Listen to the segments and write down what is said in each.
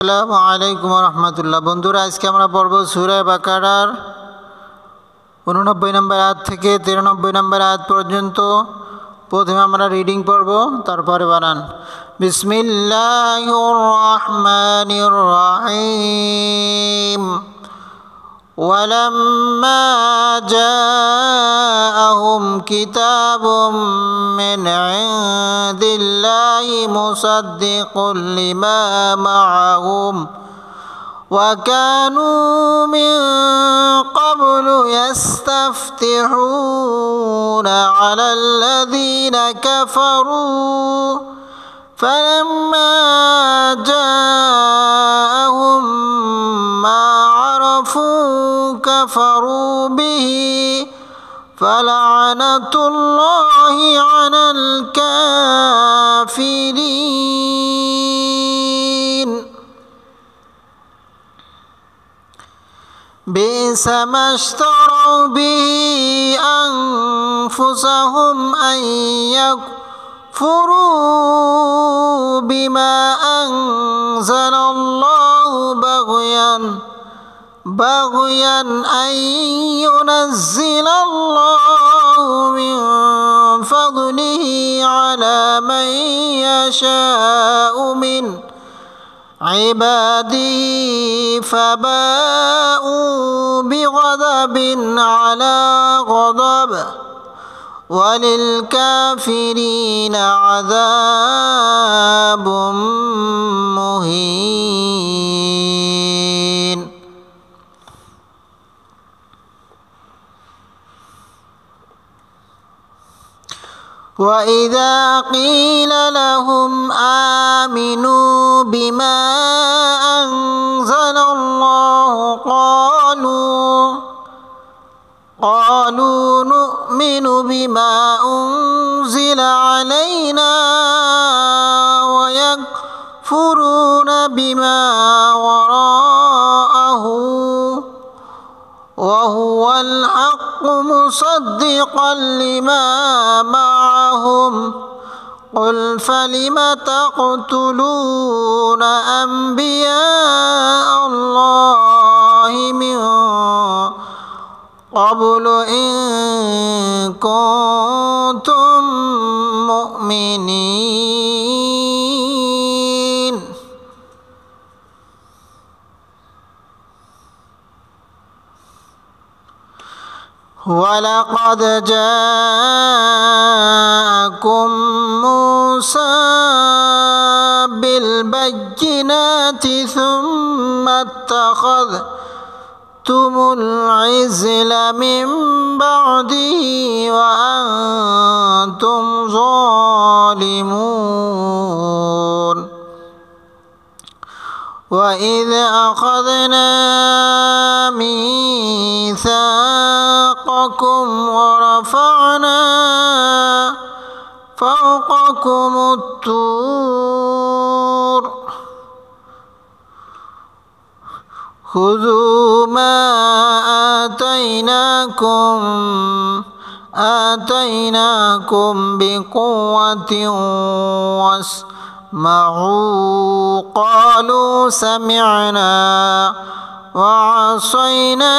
আসসালামু আলাইকুম রহমতুল্লাহ। বন্ধুরা, আজকে আমরা পড়ব সূরা বাকারার 89 নম্বর আয়াত থেকে 93 নম্বর আয়াত পর্যন্ত। প্রথমে আমরা রিডিং পড়ব, তারপরে বানান। বিসমিল্লাহির রহমানির রহিম। ولما جاءهم كتاب من عند الله مصدق لما معهم وكانوا من قبل يستفتحون على الذين كفروا فلما جاءهم ما عرفوا كفروا به فلعنة الله على الكافرين بئس ما اشتروا به أنفسهم أن يكفروا بما أنزل الله بغيا أن ينزل الله من فضله على من يشاء من عباده فباءوا بغضب على غضب وللكافرين عذاب مهين. وإذا قيل لهم آمنوا بما أنزل الله قالوا نؤمن بما أنزل علينا ويكفرون بما وراءه وهو الحق مصدقا لما معهم قل فلم تقتلون أنبياء الله من قبل إن كنتم مؤمنين. ولقد جاءكم موسى بالبينات ثم اتخذتم العجل من بعده وأنتم ظالمون. وإذ أخذنا ميثاقكم ورفعنا فوقكم الطور خذوا ما آتيناكم بقوة واسمعوا قالوا سمعنا وعصينا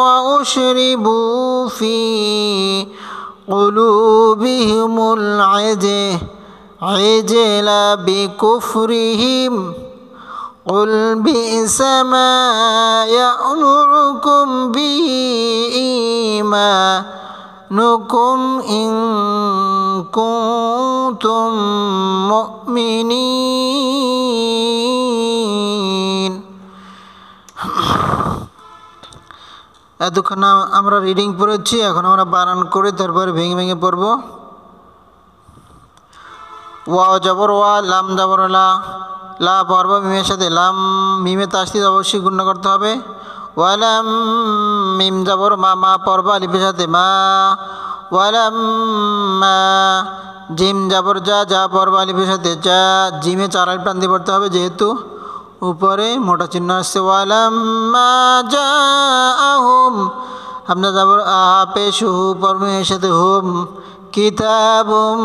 وأشربوا في قلوبهم العجل بكفرهم قل بئس ما يأمركم به إيمانكم إن كنتم مؤمنين. এতক্ষণ আমরা রিডিং পড়েছি, এখন আমরা বানান করে তারপরে ভেঙে ভেঙে পড়ব। ওয়া জবর ওয়া, লাম জবর লা, লা পড়ব মিমের সাথে, লাম মিমে তাসদীদ অবশ্যই গুণ করতে হবে। ওয়ালাম মিম জবর মা, মা পড়ব আলিফের সাথে, মা ওয়ালাম মা। জিম জবর যা, যা পড়ব আলিফের সাথে, যা জিমে 4 আলিফ টান দিয়ে পড়তে হবে যেহেতু উপরে মোটা চিহ্ন আসছে। ওয়ালাম্মা জাআহুম, হামজা জবর আ পেশ হু পড়ব এর সাথে হুম, কিতাবুম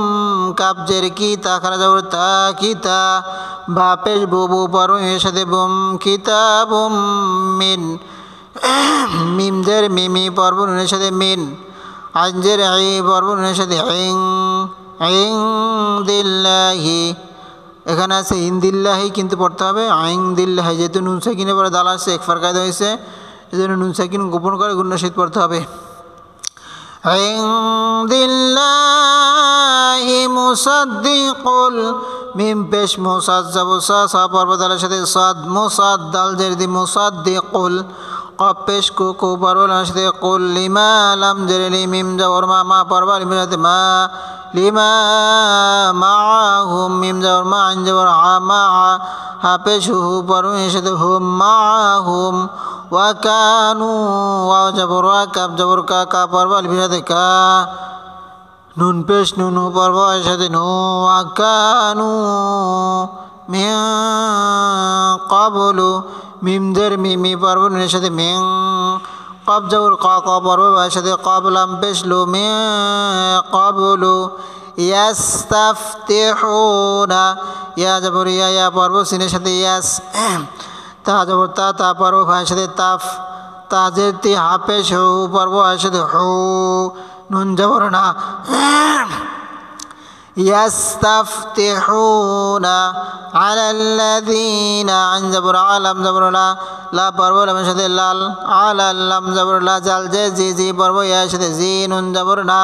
কাবজের কি তা খারা যাবর তা কিতা বা পেশ বু পর্ব এর সাথে বুম কিতাবুম মিন মিমদের মিমি পর্ব নুনের সাথে মিন আঞ্জের আই পর্ব নুনের সাথে ইং ইং দিল্লাহি এখানে আছে ইন্দিল্লাহি কিন্তু পড়তে হবে আইং দিল্লাহি যেহেতু নুন সাকিনের পরে দাল আসছে এক ফারকায়দা হয়েছে এই জন্য নুন সাকিন গোপন করে গুণ্য সহিত পড়তে হবে ইন্দিল্লাহি মুসাদ্দিকুল মিম পেশ মুসাদ জাবসা সা পর্ব দালের সাথে সাদ মুসাদ দাল জের দি মুসাদ্দিকুল কফ পেশ কু কু পর্ব দালের সাথে কুল লিমা লাম জের লি মিম জাবর মা পর্ব লিমের সাথে মা লিমা মাআহুম মিম জাবর মা আইন জাবর মা হা পেশ হু পর্ব এর সাথে হুম মাআহুম ওয়া কানু ওয়া জাবর ওয়া কাফ জাবর কা কা পর্ব লিমের সাথে কা নুন পেশ নুন পর্ব এর সাথে নু ওয়া কানু মিন ক্বাবলু মিমদের মিমি পর্ব নুনের সাথে মিং কব জাবর ক ক পর্ব এর সাথে কব লাম পেশ লু মিন ক্বাবলু ইয়াস্তাফতিহুনা ইয়া জাবর ইয়া পর্ব সিনের সাথে ইয়াস তা জাবর তা পর্ব ফায়ের সাথে তাফ তাজের তি হা পেশ হু পর্ব এর সাথে হু নুন জাবর না ইয়াস্তাফতিহুনা আলাল্লাযীনা আইন জাবর আলাম জাবর লা পর্ব লামের সাথে লাল আলাল্লাম জাবর লা জাল জে জি পর্ব ইয়ার সাথে জি নুন জাবর না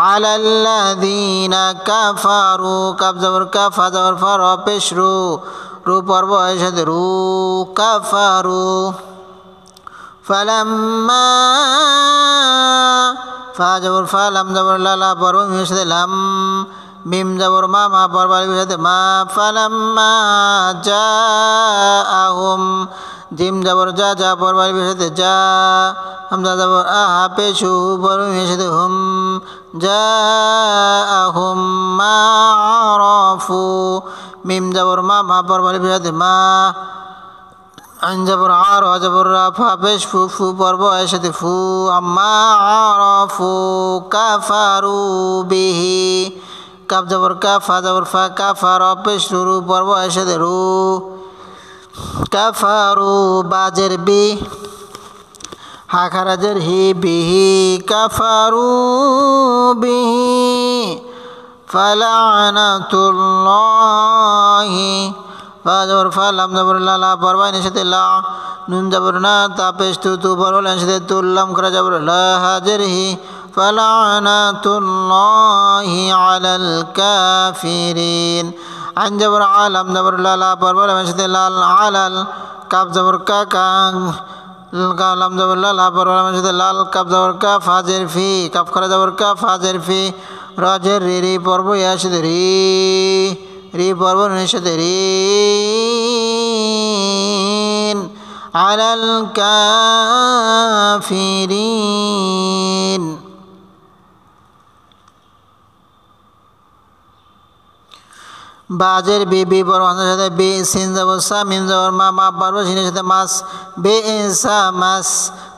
আলাল্লাযীনা কাফারু কাফ জাবর কাফা জাবর ফা র পেশ রু পর্ব এর সাথে রু কাফারু ফালাম্মা ফা জাবর ফা লাম জাবর লা পর্ব মিমের সাথে লাম মিম জাবর মা পর্ব লিমের সাথে মা ফালাম্মা জাআহুম জিম জাবর যা পর্ব লিমের সাথে যা হামজা জাবর আহা পেশ হু পর্ব লিমের সাথে হুম জাআহুম মা আরাফু মিম জাবর মা পর্ব লিমের সাথে মা আইন জাবর আর জাবর ফা পেশ ফু পর্ব এর সাথে ফু আম্মা আরাফু কাফারু বিহি কাফ জাবর কাফা জাবর ফা কাফা র পেশ রু পর্ব এর সাথে রু কাফারু বাজের বি হা খারাজের হি বিহি কাফারু বিহি ফালানাতুল্লাহি ফা জাবর ফা লাম জাবর লা পর্ব এর সাথে লা নুন জাবর না তা পেশ তু পর্ব এর সাথে তুল্লাম করা জাবর লা হাজের হি ফালানাতুল্লাহি আলাল কাফিরিন আইন জাবর আলাম জাবর লা পর্ব এর সাথে লাল আলাল কাফ জাবর কা কা লাম জাবর লা পর্ব এর সাথে লাল কাফ জাবর কা ফাজের ফি কাফ করা জাবর কা ফাজের ফি রাজের রি পর্ব এর সাথে রি পর্ব এর সাথে রিন আলাল কাফিরিন বাজের বি পর্ব হামজার সাথে বি সিন জাবর সা মিম জাবর মা পর্ব সিনের সাথে মাস বে সা মাস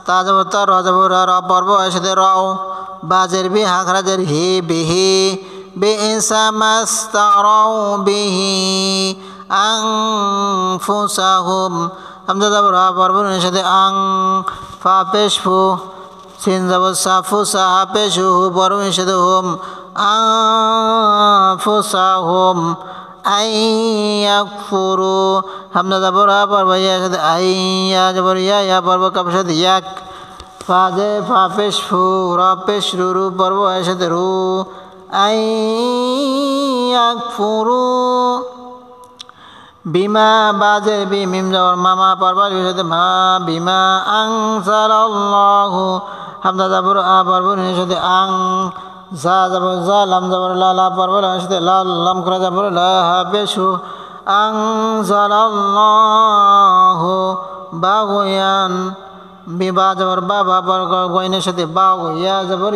তা জাবর তা র জাবর র পর্ব এর সাথে রাও বাজের বি হা খারাজের হি বিহি বে সা মাস তারাউ বিহি আনফুসাহুম হামজা জাবর হা পর্ব এর সাথে আং ফা পেশ ফু সিন জাবর সা ফু সা হা পেশ হু পর্ব এর সাথে হুম আনফুসাহুম আইয়াকফুরু হামজা জাবর হা পর্ব ইয়া সাথে আইয়া জাবর ইয়া পর্ব কাফ সাথে ইয়াক ফাজে ফা পেশ ফু র পেশ রু পর্ব এর সাথে রু আইয়াকফুরু বিমা বাজের বি মিম জাবর মা পর্ব এর সাথে মা বিমা আনজালাল্লাহু হামজা জাবর আ পর্ব এর সাথে আং জা জাবর জা লাম জাবর লা পর্ব এর সাথে লাল লাম করা জাবর লা হা পেশ হু আনজালাল্লাহু বাগয়ান বিবা জাবর বা গয়নের সাথে বাগু ইয়া জাবর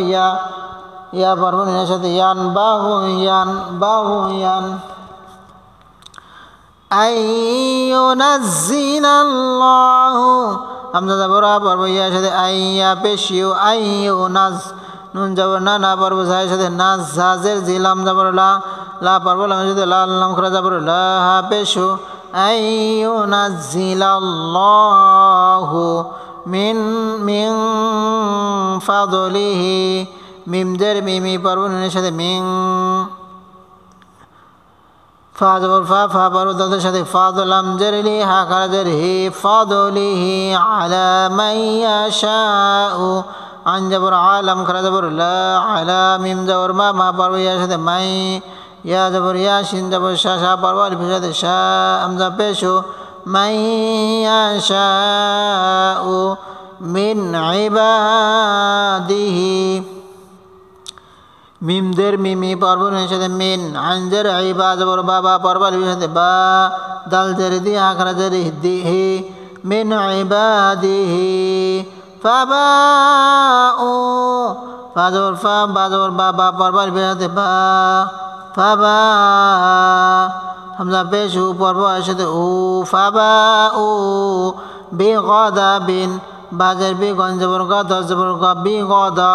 ইয়া পর্ব এর সাথে ইয়ান বাগুয়ান আইয়ুনাজ্জিলাল্লাহু হামজা জাবর পর্ব ইয়ার সাথে আইয়া পেশ ইউ আইয়ুনাজ নুন জবর না না পর্ব ঝায়ের সাথে না ঝাজের জি লাম জবর লা লা পর্ব লামের সাথে লাল লাম খরা জবর লা হা পেশু আইয়ুনাজ্জিলাল্লাহু মিন মিন ফাদলিহি মিম জের মিমি পর্ব নুনের সাথে মিং ফা জবর ফা ফা পর্ব দাদের সাথে ফাদলাম জের লি হা খারা জের হি ফাদলিহি আলা মান ইয়াশাউ আন জবর আলাম খরা জবর লা আলা মিম জবর মা মা পর্ব ইয়ার সাথে মাই ইয়া জবর ইয়া শিন জবর শা শা পর্ব আলিফের সাথে শা আমজা পেশু মান ইয়াশাউ মিন ইবাদিহি মিম দের মিমি পর্ব নুনের সাথে মিন আনজের আইবা জবর বাবা পর্ব আলিফের সাথে বা দাল জের দি আখরা জের হি মিন ইবাদিহি ফাবাউ ফা জবর ফা বা জবর বাবা পর্ব আলিফের সাথে বা ফাবা হামজা পেশু পর্ব আলিফের সাথে উ ফাবাউ বিগাদাবিন বাজের বি গঞ্জবর গ দশ জবর গ বি গদা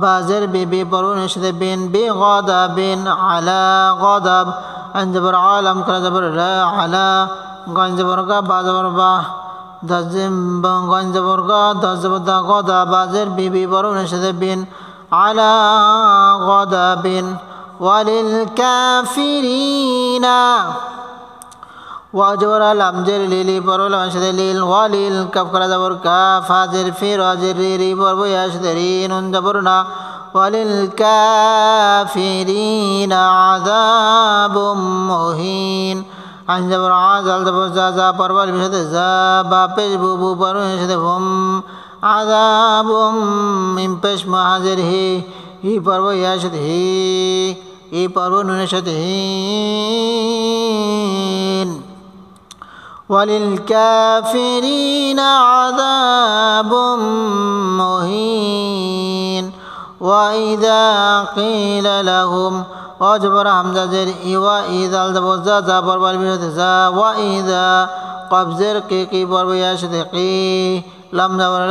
বাজের বি পরুনের সাথে বিন বি গদা বিন আলা গদাব আনজবর আলাম করা জবর রা আলা গঞ্জবর গ বা জবর বা দশ গঞ্জবর গ দশ জবর দা গদা বাজের বি পরুনের সাথে বিন আলা গদা বিন ওয়ালিল কাফিরিনা ওয়াজবর আলাম জের লিলি পর্ব লামের সাথে লিল ওয়ালিল কাফ করা জবর কাফ হাজের ফির হাজের রি রি পর্ব ইয়ার সাথে রি নুন জবর না ওয়ালিল কাফিরিনা আযাবুম মুহিন আন জবর আযাল জবর যা যা পর্ব আলিফের সাথে যা বা পেশ বু বু পর্ব এর সাথে বুম আযাবুম মিম পেশ মা হাজের হি পর্ব ইয়ার সাথে হি পর্ব নুনের সাথে হিন وللكافرين عذاب مهين وإذا قيل لهم أجبر حمزة جر وإذا الزبوزة زبر بالبشت زا وإذا قبزر قي بربو يشتقي لم زبر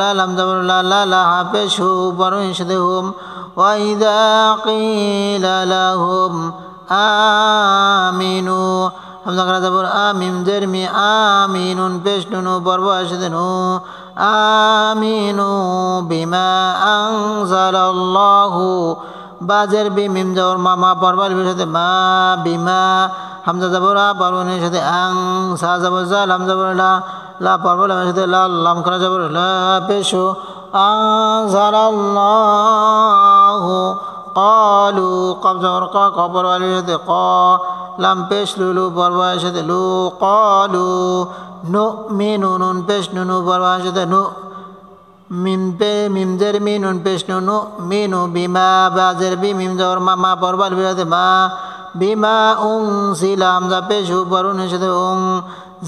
لا لا حفشه برو يشتهم وإذا قيل لهم آمنوا হামজা করা জবর আমিম জের মি আমিনুন পেশ নুনু পর্ব আসে নু আমিনু বিমা আনজালাল্লাহু বাজের বি মিম জবর মা মা পর্ব আলিফের সাথে মা বিমা হামজা জবর আ পর্ব নুনের সাথে আং সা জবর জা লাম জবর লা লা পর্ব লামের সাথে লা লাম করা জবর লা পেশু আনজালাল্লাহু ক্বালু কফ জবর ক ক পর্ব আলিফের সাথে ক লাম পেশ লুলু পর্বের সাথে লু ক্বালু নুমিনু নুন পেশ নুনু পর্বের সাথে নু মিম জের মি নুন পেশ নুনু মিনু বিমা বাজের বি মিম জবর মা মা পর্বের সাথে মা বিমা উনজিলা হামজা পেশ হু পর্বের সাথে উং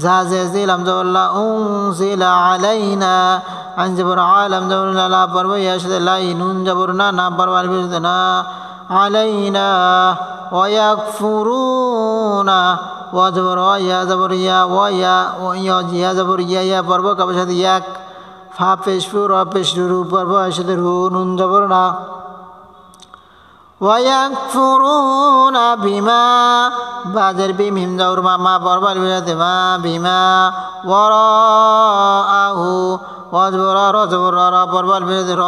ঝাজে জিলাম জবর লা উনজিলা আলাইনা আন জবর আলাম জবর লা পর্বের সাথে লাই নুন জবর না না পর্বের সাথে না علينا ويكفرون وجبر يا زبر يا ويا يا زبر يا পর্ব কাবের সাথে এক ফা পেশ ফু র পেশ রু পর্ব সাথে রু নুন জবর না ويكفرون بما বাজের বি মিম জবর মা মা পর্ব আলিফের সাথে মা বিমা ওয়ারাআহু ওয়াজবর র জবর র পর্ব আলিফের সাথে র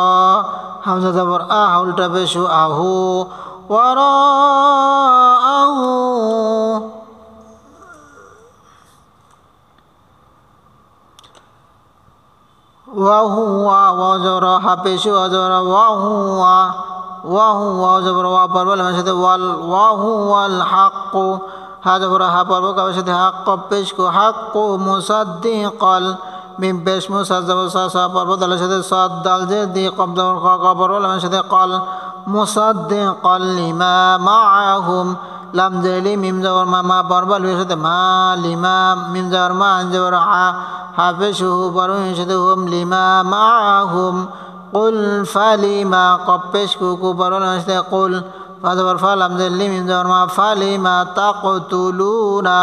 হামজা জবর আ উল্টা পেশ আহু ওয়ারাআহু ওয়াহুয়া ওয়াজবর হা পেশ ওয়াজবর ওয়াহুয়া ওয়াহুয়া জবর ওয়া পর্ব লামের সাথে ওয়াল ওয়াহুয়াল হাক্ক হা জবর হা পর্ব কাবের সাথে হাক্ক পেশ কো হাক্ক মুসাদ্দিকাল মিম পেশ মুসাদ জবর সা সা পর্ব দালের সাথে সাদ দাল জের দি কব জবর ক ক পর্ব লামের সাথে কল মুসাদ্দিকাল লিমা মাআহুম লাম জেলি মিম জবর মা মা পর্ব লামের সাথে মা লিমা মিম জবর মা আন জবর হা পেশ হু পর্ব লামের সাথে হুম লিমা মাআহুম কুল ফালিমা কব পেশ কু কু পর্ব লামের সাথে কুল ফা জবর ফা লাম জেলি মিম জবর মা ফালিমা তাকতুলুনা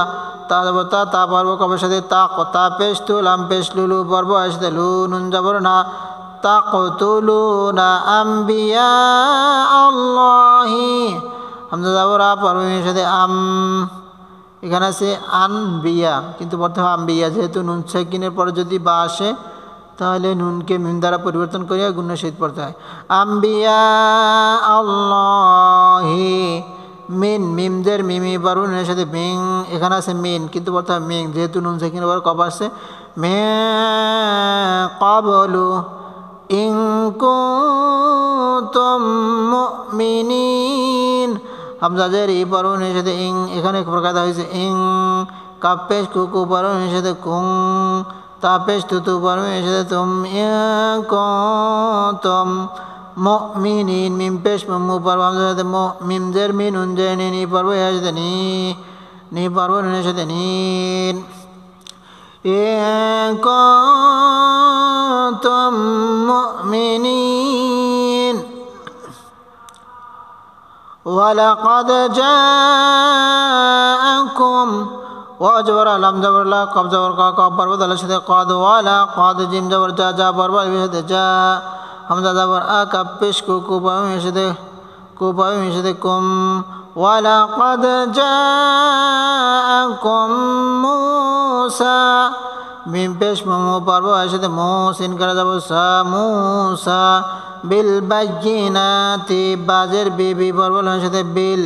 তা জবর তা পর্ব কবের সাথে তা পেশ তু লাম পেশ লুলু পর্ব আসতে লু নুন জবর না তাকতুলুনা আম্বিয়া আল্লাহি হামজা যাবর আ পর্ব মিমের সাথে আম এখানে আছে আনবিয়া কিন্তু বলতে হবে আম্বিয়া যেহেতু নুন সাকিনের পরে যদি বা আসে তাহলে নুনকে মিম দ্বারা পরিবর্তন করিয়া গুণের সহিত পড়তে হয় আম্বিয়া আল্লাহি মিন মিমদের মিমি পারু নুনের সাথে মিং এখানে আছে মিন কিন্তু বলতে হবে মিং যেহেতু নুন সাকিনের পরে কব আসছে মে ক্বাবলু ইন কুনতুম মুমিনিন হামজা জের ই পারু নুনের সাথে ইং এখানে এক প্রকার হয়েছে ইং কাপ পেশ কুকু পারু নুনের সাথে কুং তাপেশ তুতু পারু নুনের সাথে তুম ইন কুনতুম মুমিনিন মিম পেশ মু পারু হামজার সাথে মিম জের মিন নুন জের নি পারু এর সাথে নি পারু নুনের সাথে নিন ইন কুনতুম মুমিনিন ওয়ালাকাদ জাআকুম ওয়া জবর লাম জবর লা কব জবর কা কব পর্ব দালের সাথে কদ ওয়ালা কদ জিম জবর যা যা পর্ব এর সাথে যা হামজা জবর আ কাপ পেশ কু পাবের সাথে কুম ওয়ালাকাদ জাআকুম মূসা মিম পেশ মু পর্ব এর সাথে মু সিন করা যাব সা মূসা বিল বায়িনাতি বাজের বিবি পর্ব এর সাথে বিল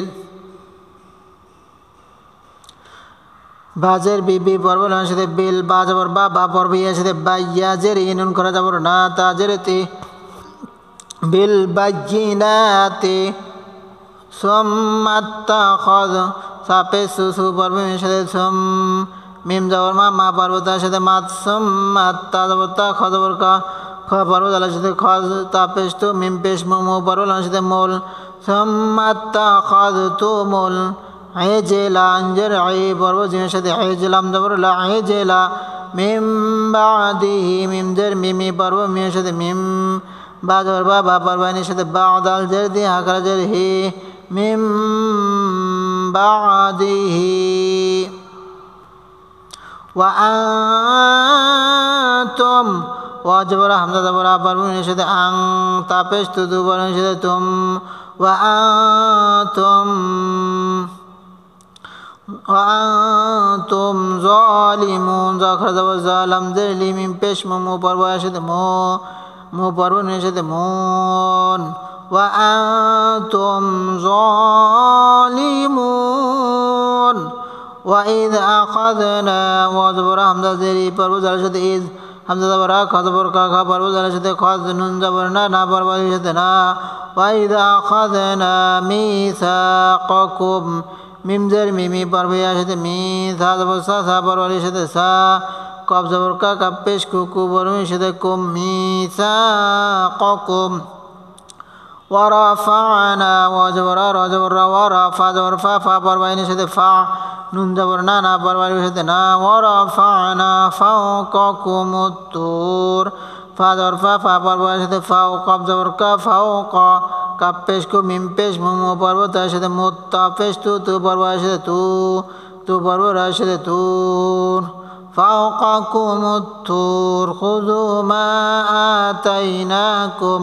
বাজের বিবি পর্ব এর সাথে বিল বা জবর বা পর্ব এর সাথে বাইয়াজের ইনুন করা যাব না তাজের তি বিল বায়িনাতি সুম্মাত্তাখায সাপে সুসু পর্ব এর সাথে সুম মিম জবর মা পর্ব তার সাথে মাত সুম্মাত্তা জবর তা খ জবর কা খ পর্ব তার সাথে খ তাপেশ তু মিম পেশ মু পর্ব এর সাথে মোল সুম্মাত্তাখাযতুমুল আইজলা আনজের আই পর্ব জিমের সাথে আইজলাম জবর লা আইজলা মিম বাদিহি মিম জের মিমি পর্ব মিমের সাথে মিম বা জবর বা পর্বাইনের সাথে বাদাল জের দি হাকার জের হি মিম বাদিহি ওয়া আনতুম ওয়া জবর হামজা জবর আ পর্ব মিমের সাথে আং তাপেশ তুদু পর্বের সাথে তুম ওয়া আনতুম যালিমুন যখন যাব জালাম জেলি মিম পেশ মু পর্ব এর সাথে মু পর্ব এর সাথে মুন ওয়া আনতুম যালিমুন ওয়া ইয আখাযনা ওয়া জবর হামজা জেরি পর্ব যার সাথে ইয হামজা জবর খ জবর কা খা পর্ব যার সাথে খ নুন জবর না পর্ব এর সাথে না ওয়া ইয আখাযনা মিসাকাকুম মিম জের মিমি পর্ব এর সাথে মি সা জবর সা পর্ব এর সাথে সা কব জবর কা কাপ পেশ কু পর্ব এর সাথে কুম মিসাকাকুম ওয়া রাফা'না ওয়া জবর রা জবর রা ওয়া রাফা জবর ফা পর্ব এর সাথে ফা নুন জবর না পর্ব এর সাথে না ওয়া রাফা'না ফাওকাকুমুত তুর ফা জবর ফা পর্ব এর সাথে ফাও কব জবর কা ফাওকা কাপ পেশ কু মিম পেশ মু পর্ব তার সাথে মুত্তা পেশ তু পর্ব এর সাথে তু পর্ব এর সাথে তুর ফাওকাকুমুত তুর খুযু মা আতাইনাকুম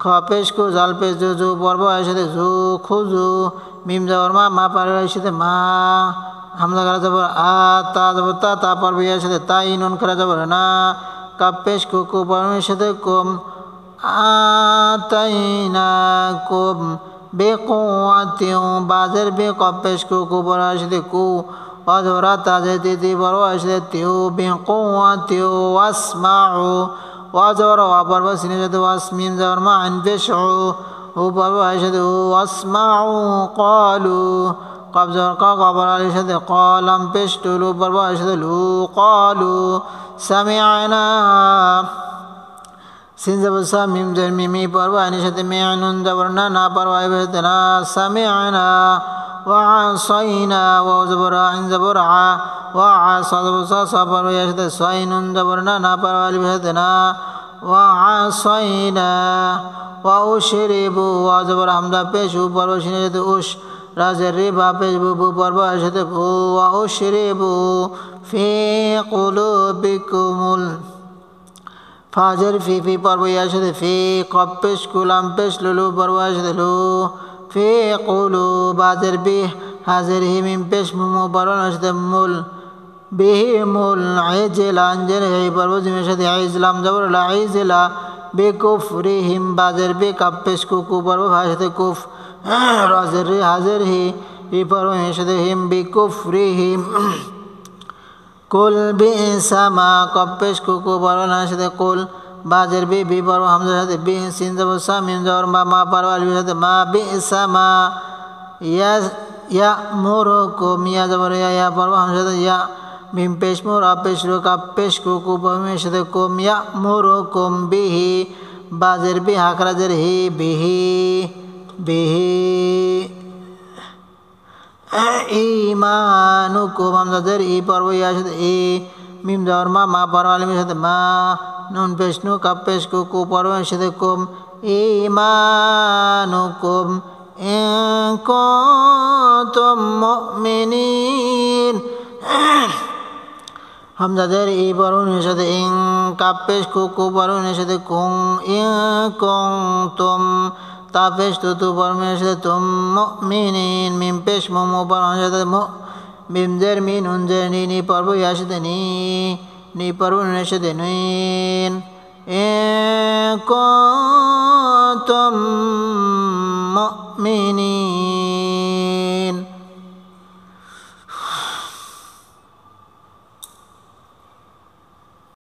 খ পেশ কু জাল পেশ জু পর্ব এর সাথে জু খুযু মিম জবর মা পর্ব এর সাথে মা হামজা করা যাব আ তা জবর তা পর্ব এর সাথে তাই নুন করা যাব না কাপ পেশ কু পর্ব এর সাথে কুম আতাইনাকুম বিকুওয়াতিন বাজের বে কব পেশ কু পর্ব এর সাথে কু ওয়া জবর তা তি পর্ব এর সাথে তিউ বিকুওয়াতিন ওয়াসমাউ ওয়া জবর ওয়া পর্ব সিনের সাথে ওয়াস মিম জবর মা আন পেশ ও পর্ব এর সাথে ওয়াসমাউ ক্বালু কব জবর কা পর্ব এর সাথে ক্বালাম পেশ লু পর্ব এর সাথে লু ক্বালু সামি'না সিন জবর সা মিম জের মিমি পর্ব এর সাথে মে নুন জবর না পর্ব এর সাথে না সামি'না ওয়া আসাইনা ওয়া জবর আইন জবর আ ওয়া আসা জবর সা পর্ব এর সাথে সাই নুন জবর না পর্ব এর সাথে না ওয়া আসাইনা ওয়া উশরিবু ওয়া জবর হামজা পেশ উ পর্ব সিনের সাথে উশ রাজের রে বা পেশ বু পর্ব এর সাথে ভু ওয়া উশরিবু ফি কুলুবিকুমুল ফাজের ফি পর্ব ইয়ার সাথে ফি কপ পেশ কুলাম পেশ লুলু পর্ব ইয়ার সাথে লু ফি কুলু বাজের বি হাজের হি মিম পেশ মুমু পর্ব ইয়ার সাথে মুল বিহি মুল আইজেলা আঞ্জের হি পর্ব জিমের সাথে আইজলাম জবর লা আইজেলা বেকুফ রি হিম বাজের বে কাপ পেশ কুকু পর্ব ভাইয়ের সাথে কুফ রাজের রি হাজের হি পর্ব এর সাথে হিম বেকুফ রি হিম কুল বিসামা কপেশ কুকু পর্বের সাথে কুল বাজের বি পর্ব হামজার সাথে বি সিন জবর সা মিম জবর মা পর্ব আলিফের সাথে মা বিসামা ইয়া মুরুকুম ইয়া জবর ইয়া পর্ব হামজার সাথে ইয়া মিম পেশ মুর আপেশ রু কাপেশ কুকু পর্বের সাথে কুম ইয়া মুরুকুম বিহি বাজের বি হাকরাজের হি বিহি ঈমানুকুম হামজাদের ই পর্ব ইয়ার সাথে ই মিম জবর মা পর্ব আলিফের সাথে মা নুন পেশ নু কাপ পেশ কুকু পর্বের সাথে কুম ঈমানুকুম ইন কুনতুম মুমিনিন হামজাদের ই পর্বের সাথে ইন কাপ পেশ কুকু পর্বের সাথে কুং ইন কুনতুম তাপেশ তুতু পর্বের সাথে তুম মুমিনিন মিম পেশ মুমু পর্বের সাথে মু মিম জের মি নুন জের নি পর্ব ইয়ার সাথে নি পর্ব নুনের সাথে নুইন ইন কুনতুম মুমিনিন